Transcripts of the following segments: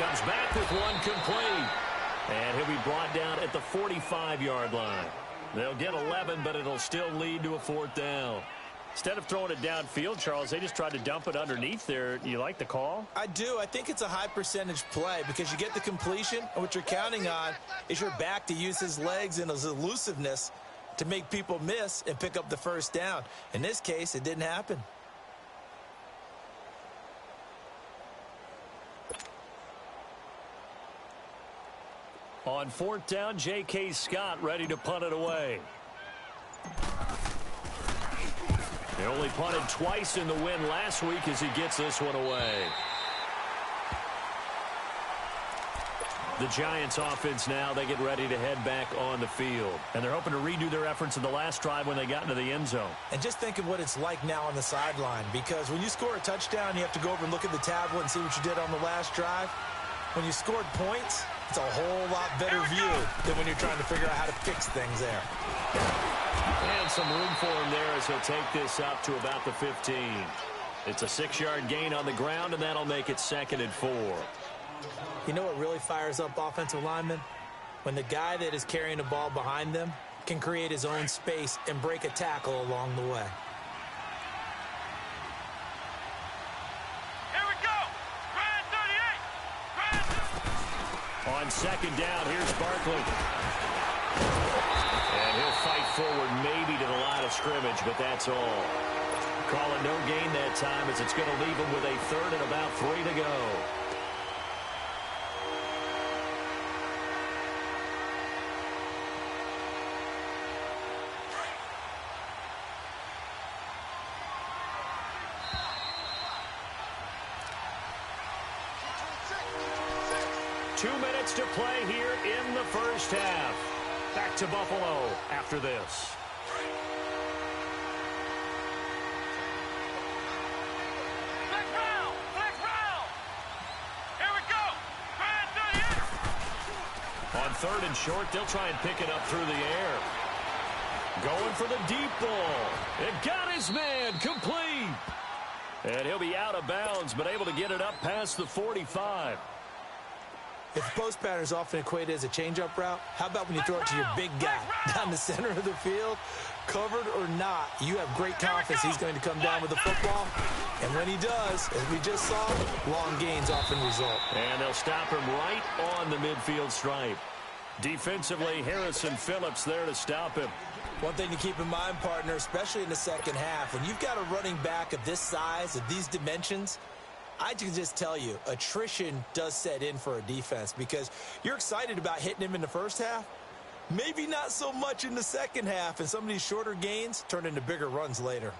comes back with one complete. And he'll be brought down at the 45-yard line. They'll get 11, but it'll still lead to a 4th down. Instead of throwing it downfield, Charles, they just tried to dump it underneath there. You like the call? I do. I think it's a high-percentage play because you get the completion, and what you're counting on is your back to use his legs and his elusiveness to make people miss and pick up the 1st down. In this case, it didn't happen. On 4th down, J.K. Scott ready to punt it away. They only punted twice in the win last week as he gets this one away. The Giants offense now, they get ready to head back on the field. And they're hoping to redo their efforts in the last drive when they got into the end zone. And just think of what it's like now on the sideline, because when you score a touchdown, you have to go over and look at the tablet and see what you did on the last drive. When you scored points, it's a whole lot better view than when you're trying to figure out how to fix things there. And some room for him there as he'll take this up to about the 15. It's a 6-yard gain on the ground, and that'll make it 2nd and 4. You know what really fires up offensive linemen? When the guy that is carrying the ball behind them can create his own space and break a tackle along the way. On 2nd down, here's Barkley. And he'll fight forward maybe to the line of scrimmage, but that's all. Calling no gain that time as it's going to leave him with a 3rd and about 3 to go. To play here in the 1st half. Back to Buffalo after this. Here we go. On 3rd and short, they'll try and pick it up through the air. Going for the deep ball. It got his man complete. And he'll be out of bounds, but able to get it up past the 45. If the post pattern is often equated as a change-up route, how about when you throw it to your big guy down the center of the field? Covered or not, you have great confidence he's going to come down with the football. And when he does, as we just saw, long gains often result. And they'll stop him right on the midfield stripe. Defensively, Harrison Phillips there to stop him. One thing to keep in mind, partner, especially in the 2nd half, when you've got a running back of this size, of these dimensions, I can just tell you, attrition does set in for a defense because you're excited about hitting him in the 1st half. Maybe not so much in the 2nd half, and some of these shorter gains turn into bigger runs later.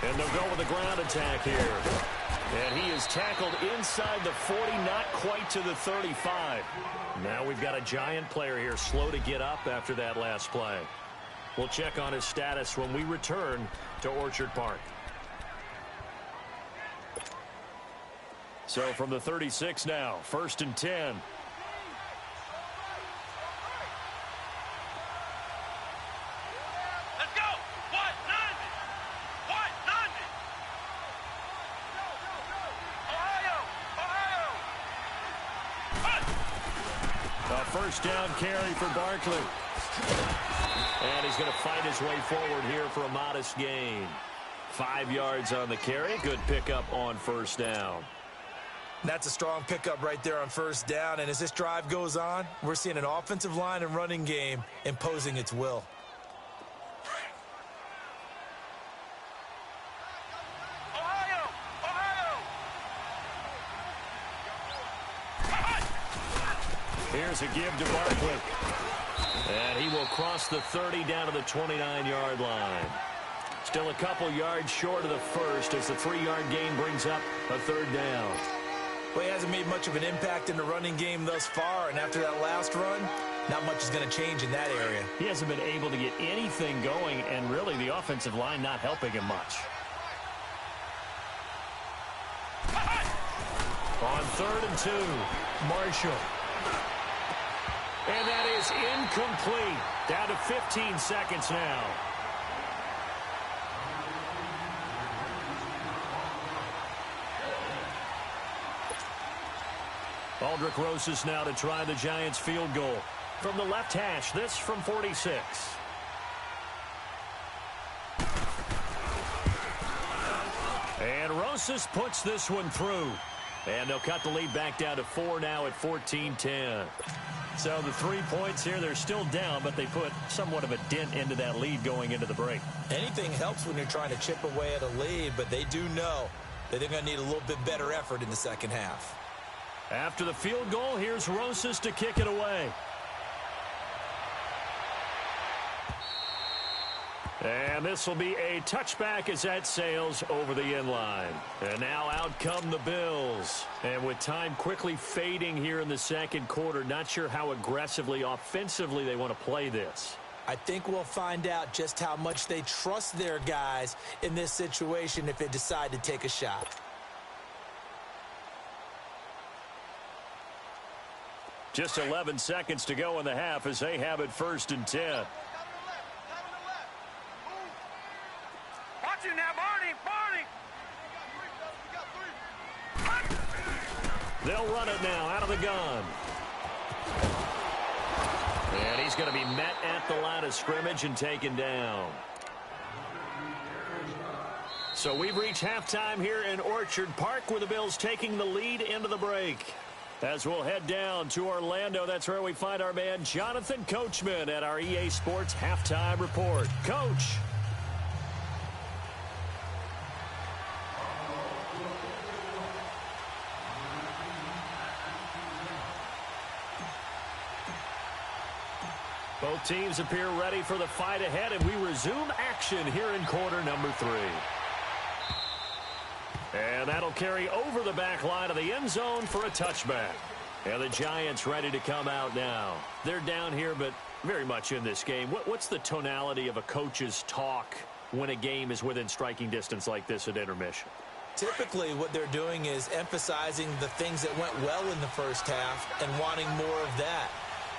And they'll go with a ground attack here. And he is tackled inside the 40, not quite to the 35. Now we've got a Giant player here slow to get up after that last play. We'll check on his status when we return to Orchard Park. So from the 36 now, 1st and 10. First down carry for Barkley. And he's going to fight his way forward here for a modest gain. 5 yards on the carry. Good pickup on 1st down. That's a strong pickup right there on 1st down. And as this drive goes on, we're seeing an offensive line and running game imposing its will. Here's a give to Barkley. And he will cross the 30 down to the 29-yard line. Still a couple yards short of the 1st as the 3-yard gain brings up a 3rd down. Well, he hasn't made much of an impact in the running game thus far, and after that last run, not much is going to change in that area. He hasn't been able to get anything going, and really the offensive line not helping him much. On 3rd and 2, Marshall. is incomplete. Down to 15 seconds now. Aldrick Rosas now to try the Giants field goal. From the left hash, this from 46. And Rosas puts this one through. And they'll cut the lead back down to 4 now at 14-10. So the 3 points here, they're still down, but they put somewhat of a dent into that lead going into the break. Anything helps when you're trying to chip away at a lead, but they do know that they're going to need a little bit better effort in the second half. After the field goal, here's Rosas to kick it away. And this will be a touchback as that sails over the end line. And now out come the Bills. And with time quickly fading here in the second quarter, not sure how aggressively, offensively they want to play this. I think we'll find out just how much they trust their guys in this situation if they decide to take a shot. Just 11 seconds to go in the half as they have it 1st and 10. Watch it now, Barney! They'll run it now out of the gun. And he's going to be met at the line of scrimmage and taken down. So we've reached halftime here in Orchard Park with the Bills taking the lead into the break. As we'll head down to Orlando, that's where we find our man Jonathan Coachman at our EA Sports Halftime Report. Coach. Both teams appear ready for the fight ahead, and we resume action here in quarter number 3. And that'll carry over the back line of the end zone for a touchback. And the Giants ready to come out now. They're down here, but very much in this game. What's the tonality of a coach's talk when a game is within striking distance like this at intermission? Typically, what they're doing is emphasizing the things that went well in the first half and wanting more of that.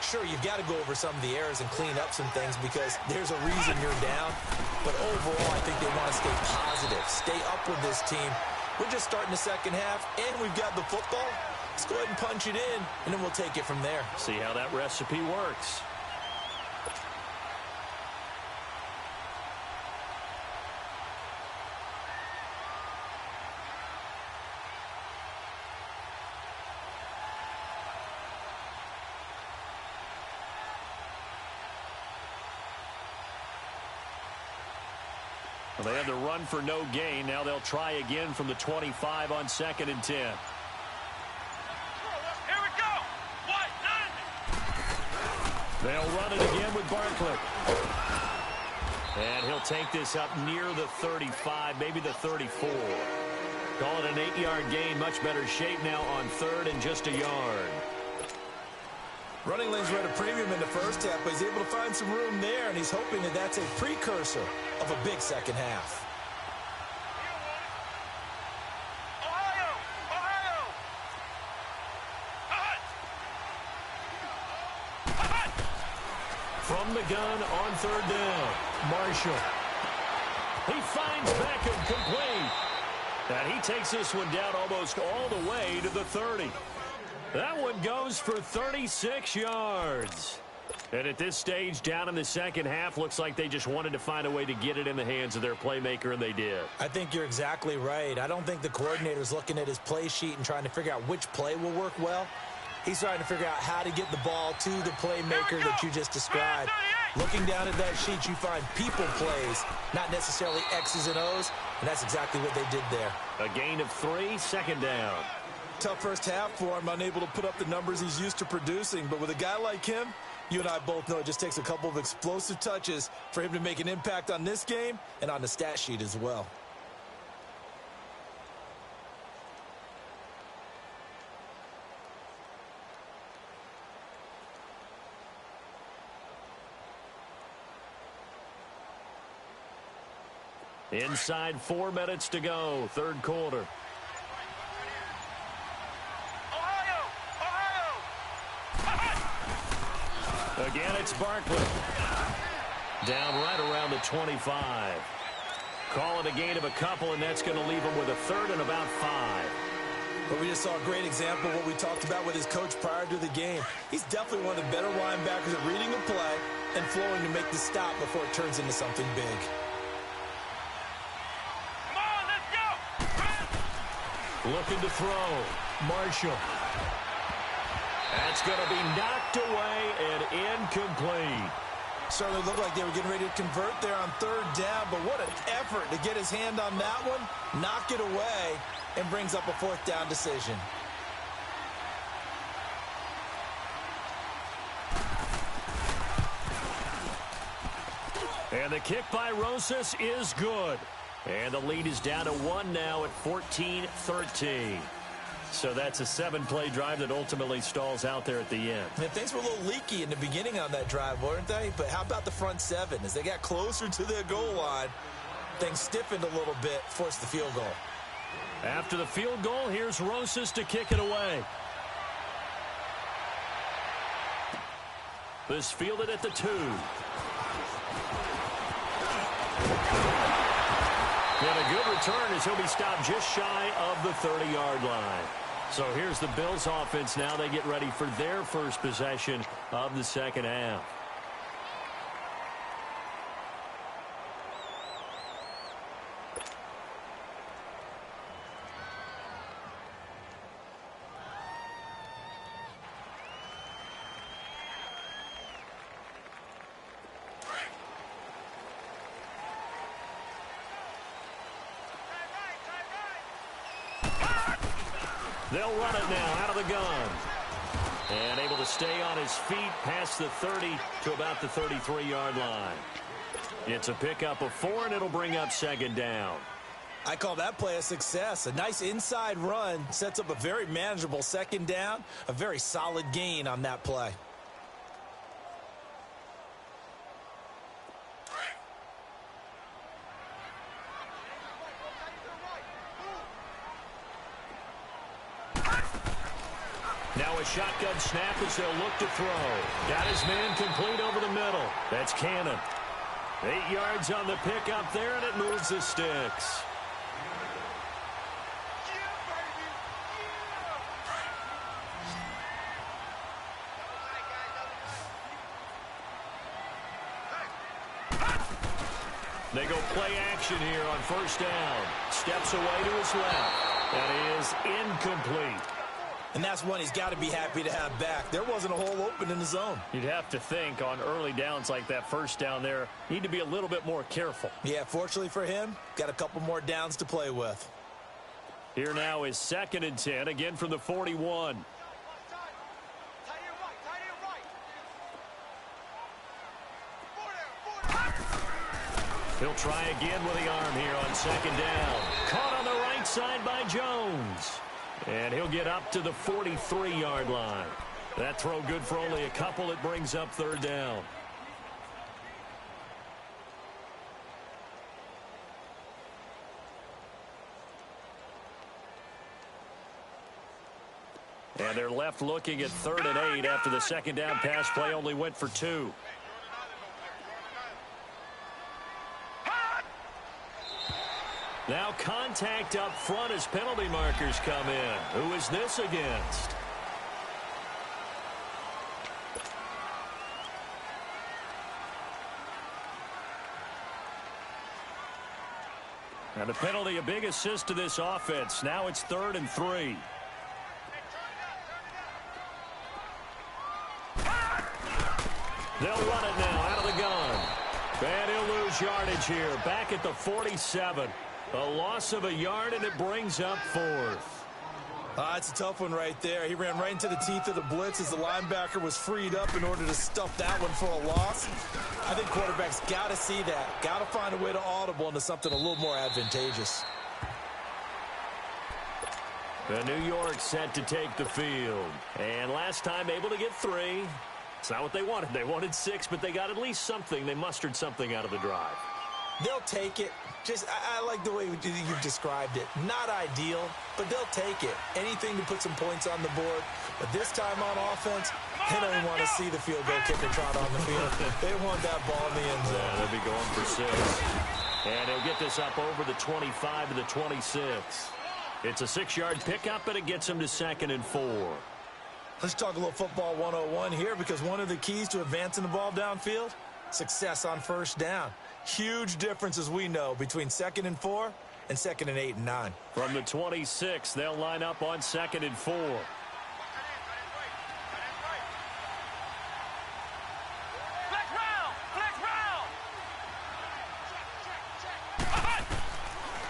Sure, you've got to go over some of the errors and clean up some things because there's a reason you're down. But overall, I think they want to stay positive, stay up with this team. We're just starting the second half, and we've got the football. Let's go ahead and punch it in, and then we'll take it from there. See how that recipe works. Well, they had to run for no gain. Now they'll try again from the 25 on 2nd and 10. Here we go! What? They'll run it again with Barkley. And he'll take this up near the 35, maybe the 34. Call it an 8-yard gain. Much better shape now on 3rd and just a yard. Running lanes were at a premium in the first half, but he's able to find some room there, and he's hoping that that's a precursor of a big second half. Ohio! From the gun on 3rd down, Marshall. He finds Beckham complete. And he takes this one down almost all the way to the 30. That one goes for 36 yards. And at this stage, down in the second half, looks like they just wanted to find a way to get it in the hands of their playmaker, and they did. I think you're exactly right. I don't think the coordinator's looking at his play sheet and trying to figure out which play will work well. He's trying to figure out how to get the ball to the playmaker that you just described. Looking down at that sheet, you find people plays, not necessarily X's and O's, and that's exactly what they did there. A gain of 3, 2nd down. Tough first half for him, unable to put up the numbers he's used to producing. But with a guy like him, you and I both know it just takes a couple of explosive touches for him to make an impact on this game and on the stat sheet as well. Inside 4 minutes to go, 3rd quarter. Again, it's Barkley. Down right around the 25. Call it a gain of a couple, and that's going to leave him with a third and about 5. But we just saw a great example of what we talked about with his coach prior to the game. He's definitely one of the better linebackers at reading a play and flowing to make the stop before it turns into something big. Come on, let's go. Looking to throw. Marshall. That's going to be knocked away and incomplete. Certainly looked like they were getting ready to convert there on third down, but what an effort to get his hand on that one, knock it away, and brings up a fourth down decision. And the kick by Rosas is good. And the lead is down to 1 now at 14-13. So that's a 7-play drive that ultimately stalls out there at the end. And things were a little leaky in the beginning on that drive, weren't they? But how about the front 7? As they got closer to their goal line, things stiffened a little bit, forced the field goal. After the field goal, here's Rosas to kick it away. This fielded at the 2. And a good return as he'll be stopped just shy of the 30-yard line. So here's the Bills offense now. They get ready for their first possession of the second half. They'll run it now out of the gun. And able to stay on his feet past the 30 to about the 33-yard line. It's a pickup of 4, and it'll bring up second down. I call that play a success. A nice inside run sets up a very manageable second down. A very solid gain on that play. Now a shotgun snap as they'll look to throw. Got his man complete over the middle. That's Cannon. 8 yards on the pickup there, and it moves the sticks. They go play action here on first down. Steps away to his left. That is incomplete. And that's one he's got to be happy to have back. There wasn't a hole open in the zone. You'd have to think on early downs like that first down there, need to be a little bit more careful. Yeah, fortunately for him, got a couple more downs to play with. Here now is 2nd and 10, again from the 41. He'll try again with the arm here on second down. Caught on the right side by Jones. And he'll get up to the 43-yard line. That throw good for only a couple. It brings up third down. And they're left looking at 3rd and 8 after the second down pass play only went for 2. Now contact up front as penalty markers come in. Who is this against? And the penalty, a big assist to this offense. Now it's 3rd and 3. They'll run it now out of the gun. And he'll lose yardage here. Back at the 47. A loss of a yard, and it brings up 4th. It's a tough one right there. He ran right into the teeth of the blitz as the linebacker was freed up in order to stuff that one for a loss. I think quarterbacks got to see that. Got to find a way to audible into something a little more advantageous. The New York set to take the field. And last time able to get 3. It's not what they wanted. They wanted 6, but they got at least something. They mustered something out of the drive. They'll take it. I like the way you've described it. Not ideal, but they'll take it. Anything to put some points on the board. But this time on offense, They don't even want to see the field goal kicker trot on the field. They want that ball in the end zone. Yeah, they'll be going for 6. And he'll get this up over the 25 to the 26. It's a 6-yard pickup, and it gets him to 2nd and 4. Let's talk a little football 101 here, because one of the keys to advancing the ball downfield, success on first down. Huge difference, as we know, between 2nd and 4 and 2nd and 8 and 9. From the 26, they'll line up on 2nd and 4.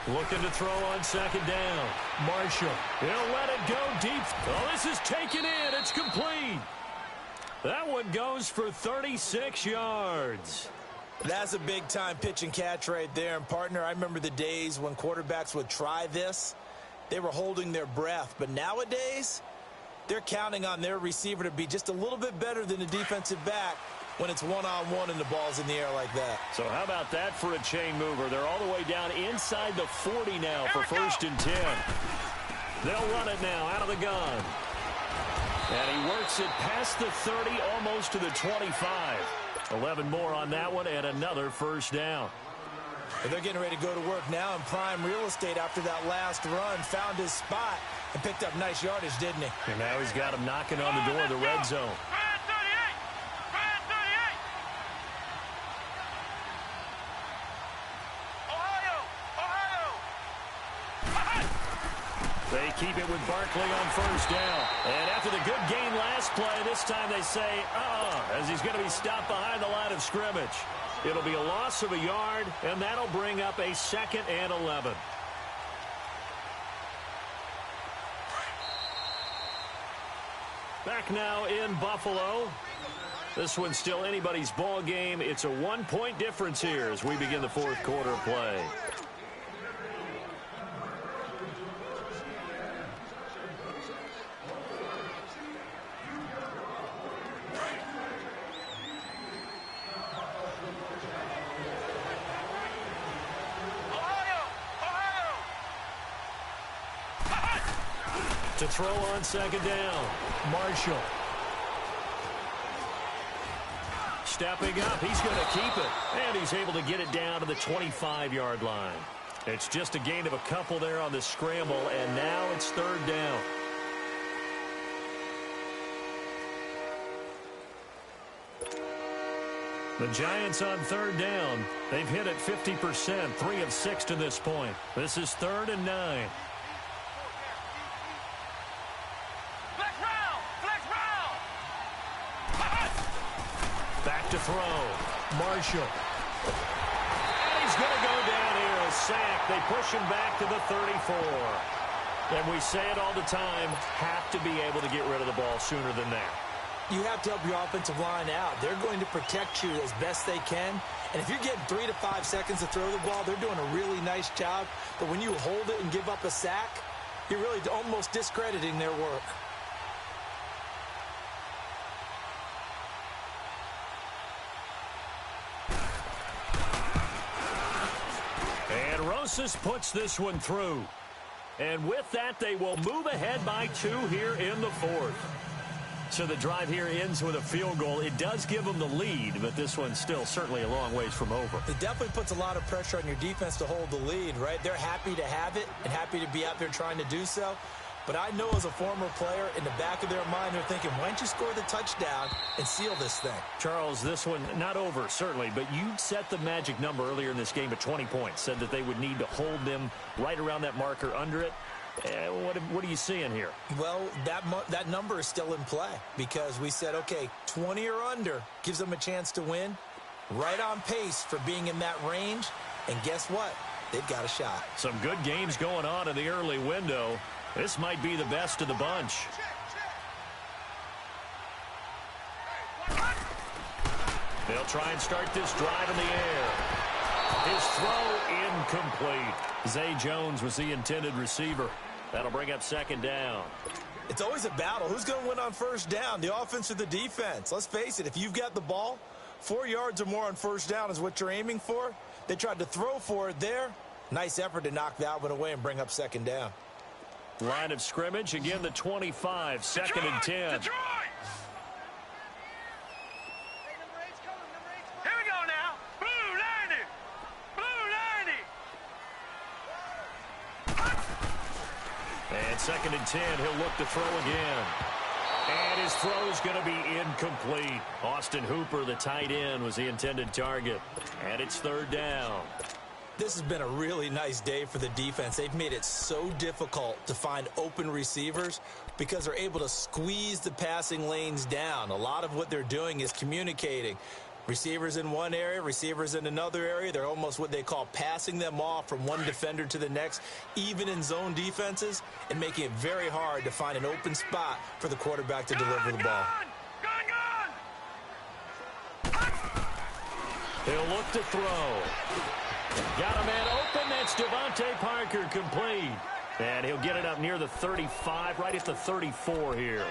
Looking to throw on 2nd down. Marshall. He'll let it go deep. Oh, this is taken in. It's complete. That one goes for 36 yards. That's a big-time pitch and catch right there. And, partner, I remember the days when quarterbacks would try this. They were holding their breath. But nowadays, they're counting on their receiver to be just a little bit better than the defensive back when it's one-on-one and the ball's in the air like that. So how about that for a chain mover? They're all the way down inside the 40 now for 1st and 10. They'll run it now out of the gun. And he works it past the 30, almost to the 25. 11 more on that one, and another 1st down. And they're getting ready to go to work now in prime real estate after that last run. Found his spot and picked up nice yardage, didn't he? And now he's got him knocking on the door of the red zone. They keep it with Barkley on 1st down. And after the good gain last play, this time they say, as he's going to be stopped behind the line of scrimmage. It'll be a loss of a yard, and that'll bring up a 2nd and 11. Back now in Buffalo. This one's still anybody's ball game. It's a 1-point difference here as we begin the 4th quarter of play. To throw on 2nd down, Marshall. Stepping up, he's going to keep it. And he's able to get it down to the 25-yard line. It's just a gain of a couple there on the scramble, and now it's 3rd down. The Giants on 3rd down. They've hit it 50%, 3 of 6 to this point. This is 3rd and 9. To throw. Marshall. And he's going to go down here. A sack. They push him back to the 34. And we say it all the time, have to be able to get rid of the ball sooner than that. You have to help your offensive line out. They're going to protect you as best they can. And if you're getting 3 to 5 seconds to throw the ball, they're doing a really nice job. But when you hold it and give up a sack, you're really almost discrediting their work. Rosas puts this one through. And with that, they will move ahead by 2 here in the 4th. So the drive here ends with a field goal. It does give them the lead, but this one's still certainly a long ways from over. It definitely puts a lot of pressure on your defense to hold the lead, right? They're happy to have it and happy to be out there trying to do so. But I know as a former player, in the back of their mind, they're thinking, why don't you score the touchdown and seal this thing? Charles, this one not over, certainly, but you set the magic number earlier in this game at 20 points, said that they would need to hold them right around that marker under it. What are you seeing here? Well, that number is still in play because we said, okay, 20 or under gives them a chance to win. Right on pace for being in that range. And guess what? They've got a shot. Some good games going on in the early window. This might be the best of the bunch. They'll try and start this drive in the air. His throw incomplete. Zay Jones was the intended receiver. That'll bring up 2nd down. It's always a battle. Who's going to win on 1st down, the offense or the defense? Let's face it, if you've got the ball, 4 yards or more on 1st down is what you're aiming for. They tried to throw for it there. Nice effort to knock that one away and bring up 2nd down. Line of scrimmage, again the 25, 2nd and 10. 2nd and 10, he'll look to throw again. And his throw is going to be incomplete. Austin Hooper, the tight end, was the intended target. And it's 3rd down. This has been a really nice day for the defense. They've made it so difficult to find open receivers because they're able to squeeze the passing lanes down. A lot of what they're doing is communicating. Receivers in one area, receivers in another area. They're almost what they call passing them off from one defender to the next, even in zone defenses, and making it very hard to find an open spot for the quarterback to deliver the ball. He'll look to throw. Got a man open. That's Devontae Parker, complete. And he'll get it up near the 35, right at the 34 here.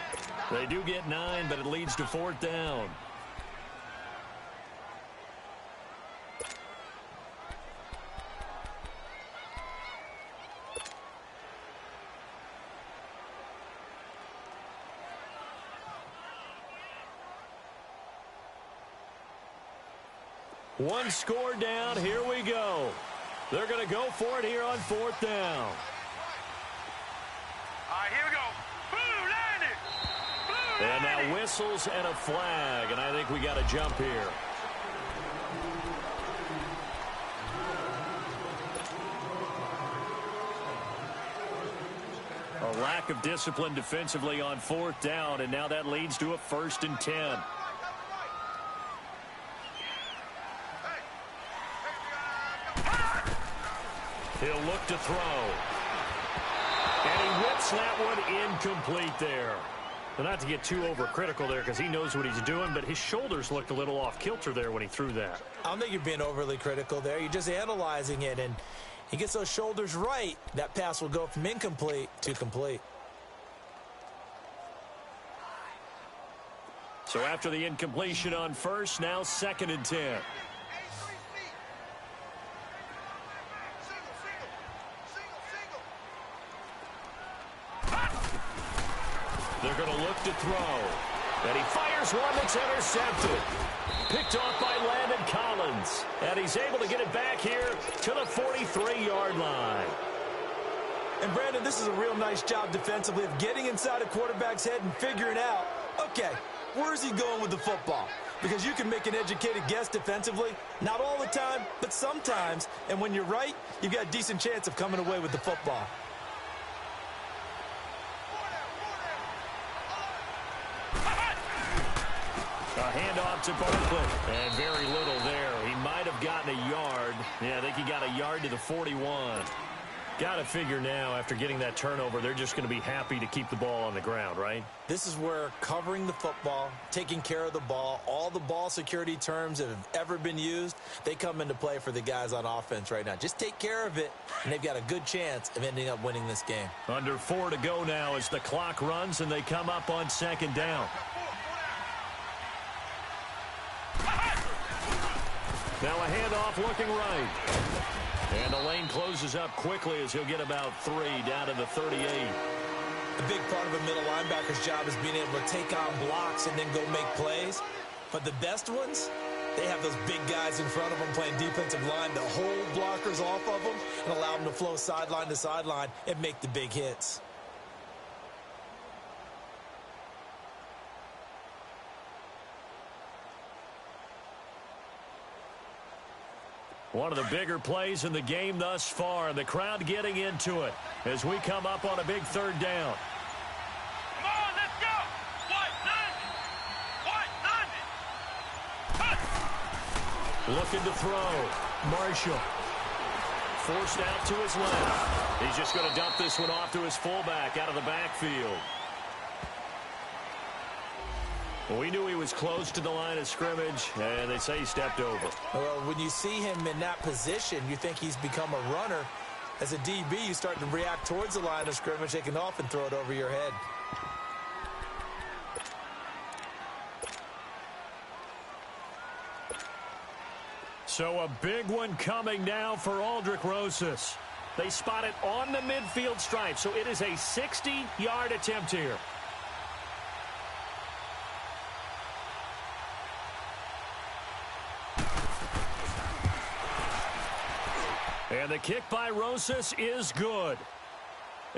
They do get 9, but it leads to 4th down. One score down. Here we go. They're going to go for it here on 4th down. All right, here we go. Blue, land it. Blue, And land now it. whistles and a flag, and I think we got a jump here. A lack of discipline defensively on 4th down, and now that leads to a 1st and 10. He'll look to throw. And he whips that one incomplete there. But not to get too overcritical there because he knows what he's doing, but his shoulders looked a little off kilter there when he threw that. I don't think you're being overly critical there. You're just analyzing it, and he gets those shoulders right. That pass will go from incomplete to complete. So after the incompletion on 1st, now 2nd and 10. They're going to look to throw. And he fires one that's intercepted. Picked off by Landon Collins. And he's able to get it back here to the 43-yard line. And, Brandon, this is a real nice job defensively of getting inside a quarterback's head and figuring out, okay, where's he going with the football? Because you can make an educated guess defensively. Not all the time, but sometimes. And when you're right, you've got a decent chance of coming away with the football. A handoff to Barkley. And very little there. He might have gotten a yard. Yeah, I think he got a yard to the 41. Got to figure now, after getting that turnover, they're just going to be happy to keep the ball on the ground, right? This is where covering the football, taking care of the ball, all the ball security terms that have ever been used, they come into play for the guys on offense right now. Just take care of it, and they've got a good chance of ending up winning this game. Under 4 to go now as the clock runs, and they come up on 2nd down. Now a handoff looking right. And the lane closes up quickly as he'll get about 3 down to the 38. A big part of a middle linebacker's job is being able to take on blocks and then go make plays. But the best ones, they have those big guys in front of them playing defensive line to hold blockers off of them and allow them to flow sideline to sideline and make the big hits. One of the bigger plays in the game thus far. The crowd getting into it as we come up on a big 3rd down. Come on, let's go. What? Looking to throw. Marshall. Forced out to his left. He's just going to dump this one off to his fullback out of the backfield. We knew he was close to the line of scrimmage, and they say he stepped over. Well, when you see him in that position, you think he's become a runner. As a DB, you start to react towards the line of scrimmage. They can often throw it over your head. So a big one coming now for Aldrick Rosas. They spot it on the midfield stripe, so it is a 60-yard attempt here. And the kick by Rosas is good.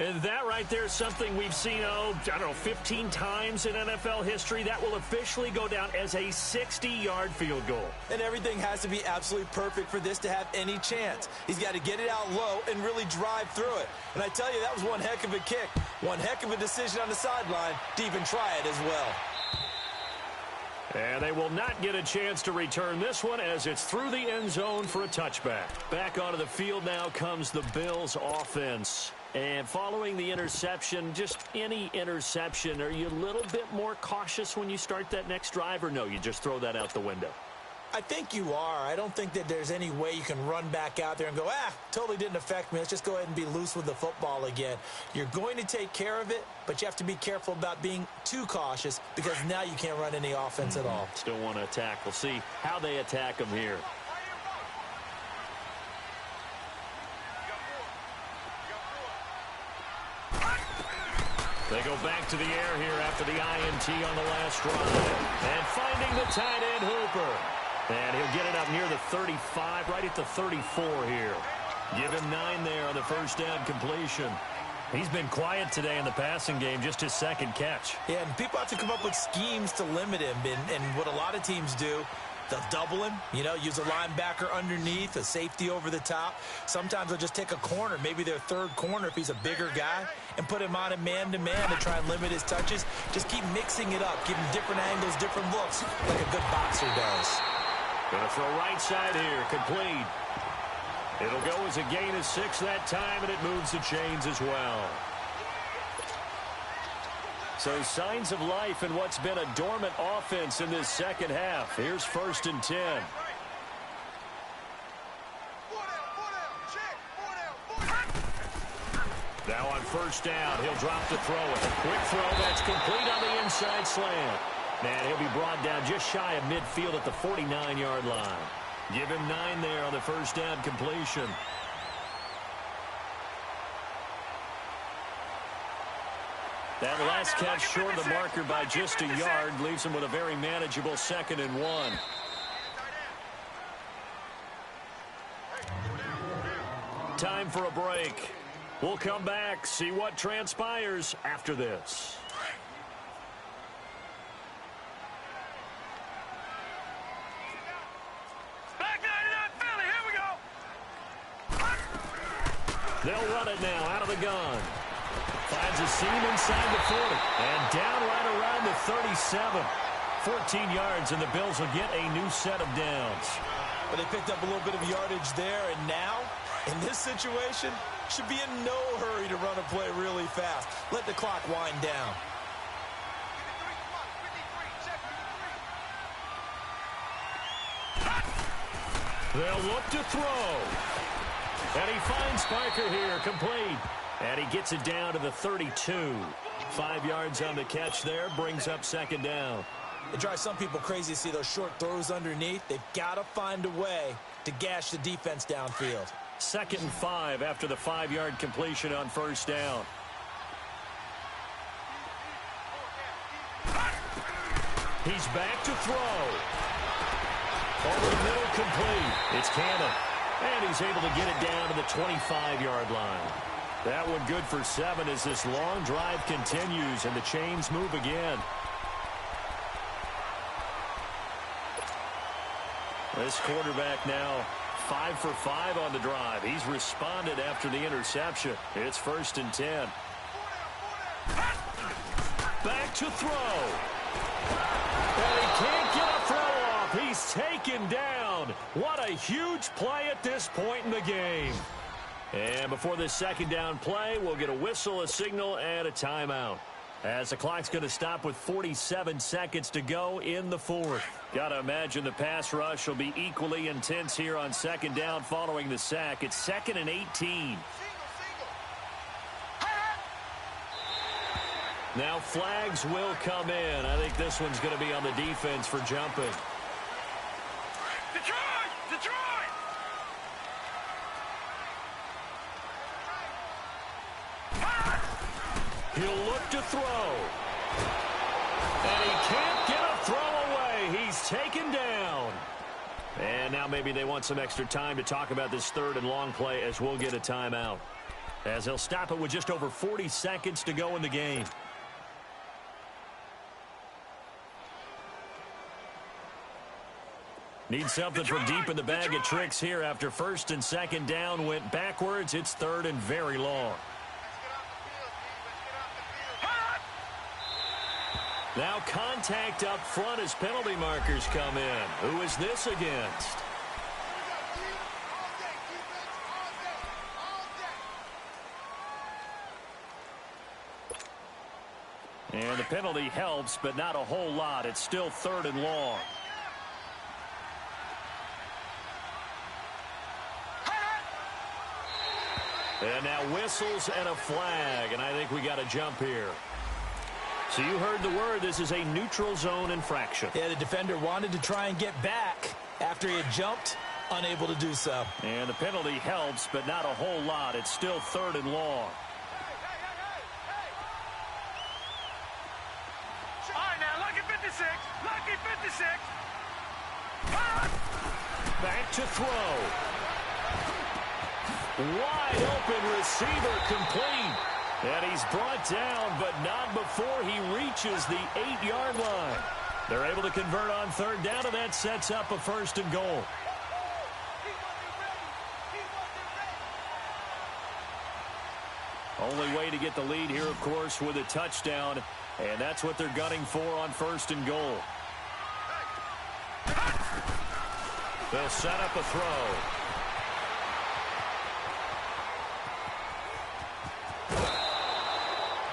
And that right there is something we've seen, I don't know, 15 times in NFL history. That will officially go down as a 60-yard field goal. And everything has to be absolutely perfect for this to have any chance. He's got to get it out low and really drive through it. And I tell you, that was one heck of a kick. One heck of a decision on the sideline to even try it as well. And they will not get a chance to return this one as it's through the end zone for a touchback. Back onto the field now comes the Bills offense. And following the interception, just any interception, are you a little bit more cautious when you start that next drive, or no, you just throw that out the window? I think you are. I don't think that there's any way you can run back out there and go, totally didn't affect me. Let's just go ahead and be loose with the football again. You're going to take care of it, but you have to be careful about being too cautious because now you can't run any offense at all. Still want to attack. We'll see how they attack them here. They go back to the air here after the INT on the last drive. And finding the tight end, Hooper. And he'll get it up near the 35, right at the 34 here. Give him 9 there on the first down completion. He's been quiet today in the passing game, just his second catch. Yeah, and people have to come up with schemes to limit him. And what a lot of teams do, they'll double him, use a linebacker underneath, a safety over the top. Sometimes they'll just take a corner, maybe their third corner if he's a bigger guy, and put him on a man-to-man to try and limit his touches. Just keep mixing it up, give him different angles, different looks, like a good boxer does. Gonna throw right side here, complete. It'll go as a gain of 6 that time, and it moves the chains as well. So signs of life in what's been a dormant offense in this second half. Here's 1st and 10. Now on first down, he'll drop to throw it. A quick throw that's complete on the inside slant. And he'll be brought down just shy of midfield at the 49-yard line. Give him 9 there on the first down completion. That last catch short of the marker by just a yard leaves him with a very manageable 2nd and 1. Time for a break. We'll come back, see what transpires after this. They'll run it now out of the gun. Finds a seam inside the 40. And down right around the 37. 14 yards, and the Bills will get a new set of downs. But they picked up a little bit of yardage there, and now, in this situation, should be in no hurry to run a play really fast. Let the clock wind down. They'll look to throw. And he finds Parker here, complete. And he gets it down to the 32. 5 yards on the catch there, brings up 2nd down. It drives some people crazy to see those short throws underneath. They've got to find a way to gash the defense downfield. 2nd and 5 after the 5-yard completion on first down. He's back to throw. Over the middle, complete. It's Cannon. And he's able to get it down to the 25-yard line. That one good for 7 as this long drive continues and the chains move again. This quarterback now 5 for 5 on the drive. He's responded after the interception. It's 1st and 10. Back to throw. And he can't get a throw off. He's taken down. What a huge play at this point in the game. And before this 2nd down play, we'll get a whistle, a signal, and a timeout. As the clock's going to stop with 47 seconds to go in the 4th. Got to imagine the pass rush will be equally intense here on 2nd down following the sack. It's 2nd and 18. Now flags will come in. I think this one's going to be on the defense for jumping. Detroit! Detroit! He'll look to throw. And he can't get a throw away. He's taken down. And now maybe they want some extra time to talk about this 3rd and long play as we'll get a timeout. as he'll stop it with just over 40 seconds to go in the game. Need something from deep in the bag of tricks here after first and second down went backwards. It's third and very long. Now contact up front as penalty markers come in. Who is this against? And the penalty helps, but not a whole lot. It's still third and long. And now whistles and a flag, and I think we got a jump here. So you heard the word. This is a neutral zone infraction. Yeah, the defender wanted to try and get back after he had jumped, unable to do so. And the penalty helps, but not a whole lot. It's still third and long. All right, now, lucky 56. Lucky 56. Back to throw. Wide open receiver complete. And he's brought down, but not before he reaches the 8-yard line. They're able to convert on third down, and that sets up a first and goal. Only way to get the lead here, of course, with a touchdown, and that's what they're gunning for on first and goal. They'll set up a throw.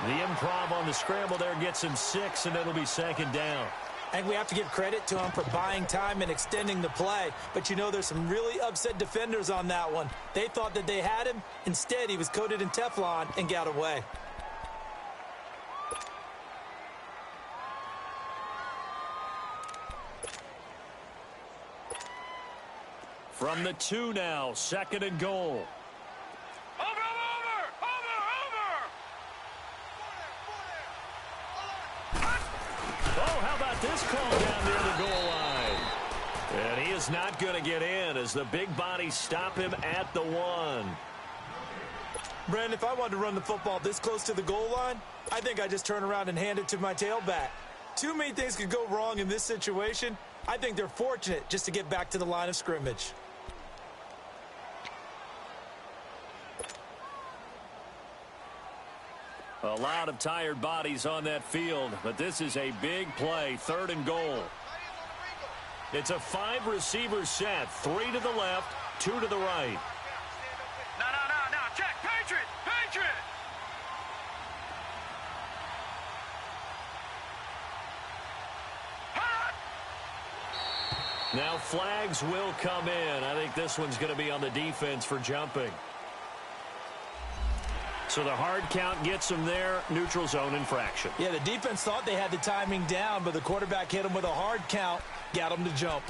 The improv on the scramble there gets him 6, and it'll be second down. And we have to give credit to him for buying time and extending the play. But you know, there's some really upset defenders on that one. They thought that they had him. Instead, he was coated in Teflon and got away. From the 2 now, second and goal. This call down near the goal line. And he is not going to get in as the big bodies stop him at the 1. Brandon, if I wanted to run the football this close to the goal line, I think I just turn around and hand it to my tailback. Too many things could go wrong in this situation. I think they're fortunate just to get back to the line of scrimmage. A lot of tired bodies on that field, but this is a big play, third and goal. It's a 5-receiver set, 3 to the left, 2 to the right. No, check, Patriot. Now flags will come in. I think this one's going to be on the defense for jumping. So the hard count gets him there, neutral zone infraction. Yeah, the defense thought they had the timing down, but the quarterback hit him with a hard count, got him to jump.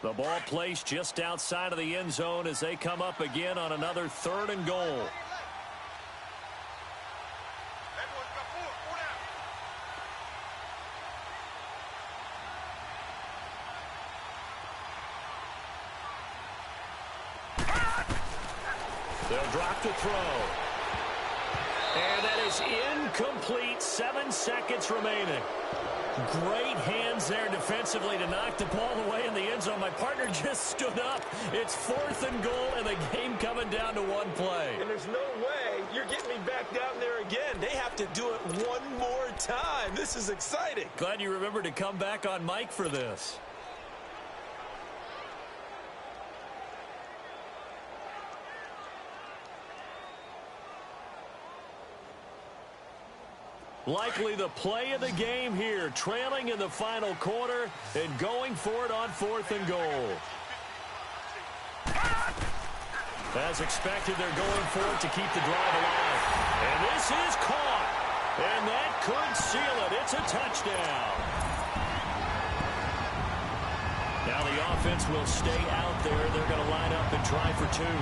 The ball placed just outside of the end zone as they come up again on another third and goal. They'll drop to throw. And that is incomplete. 7 seconds remaining. Great hands there defensively to knock the ball away in the end zone. My partner just stood up. It's 4th and goal, and the game coming down to 1 play. And there's no way you're getting me back down there again. They have to do it one more time. This is exciting. Glad you remembered to come back on mic for this. Likely the play of the game here, trailing in the final quarter and going for it on 4th and goal. As expected, they're going for it to keep the drive alive. And this is caught. And that could seal it. It's a touchdown. Now the offense will stay out there. They're going to line up and try for two.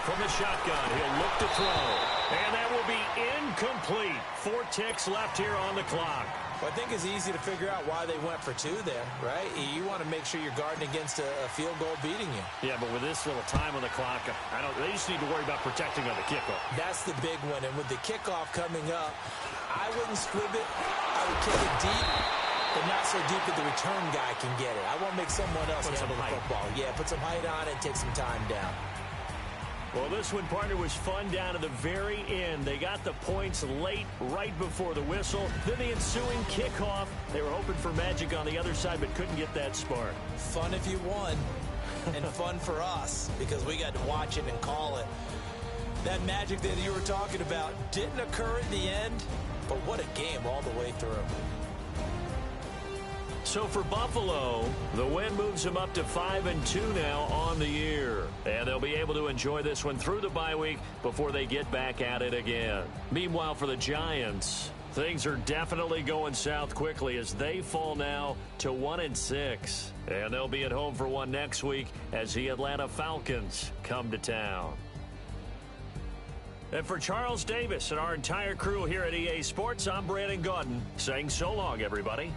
From the shotgun, he'll look to throw. And that will be incomplete. 4 ticks left here on the clock. Well, I think it's easy to figure out why they went for two there, right? You want to make sure you're guarding against a field goal beating you. Yeah, but with this little time on the clock, they just need to worry about protecting on the kickoff. That's the big one. And with the kickoff coming up, I wouldn't squib it. I would kick it deep, but not so deep that the return guy can get it. I want to make someone else handle the football. Yeah, put some height on it and take some time down. Well, this one, partner, was fun down to the very end. They got the points late, right before the whistle. Then the ensuing kickoff. They were hoping for magic on the other side, but couldn't get that spark. Fun if you won, and fun for us, because we got to watch it and call it. That magic that you were talking about didn't occur at the end, but what a game all the way through. So for Buffalo, the win moves them up to 5-2 now on the year. And they'll be able to enjoy this one through the bye week before they get back at it again. Meanwhile, for the Giants, things are definitely going south quickly as they fall now to 1-6. And they'll be at home for one next week as the Atlanta Falcons come to town. And for Charles Davis and our entire crew here at EA Sports, I'm Brandon Gaudin saying so long, everybody.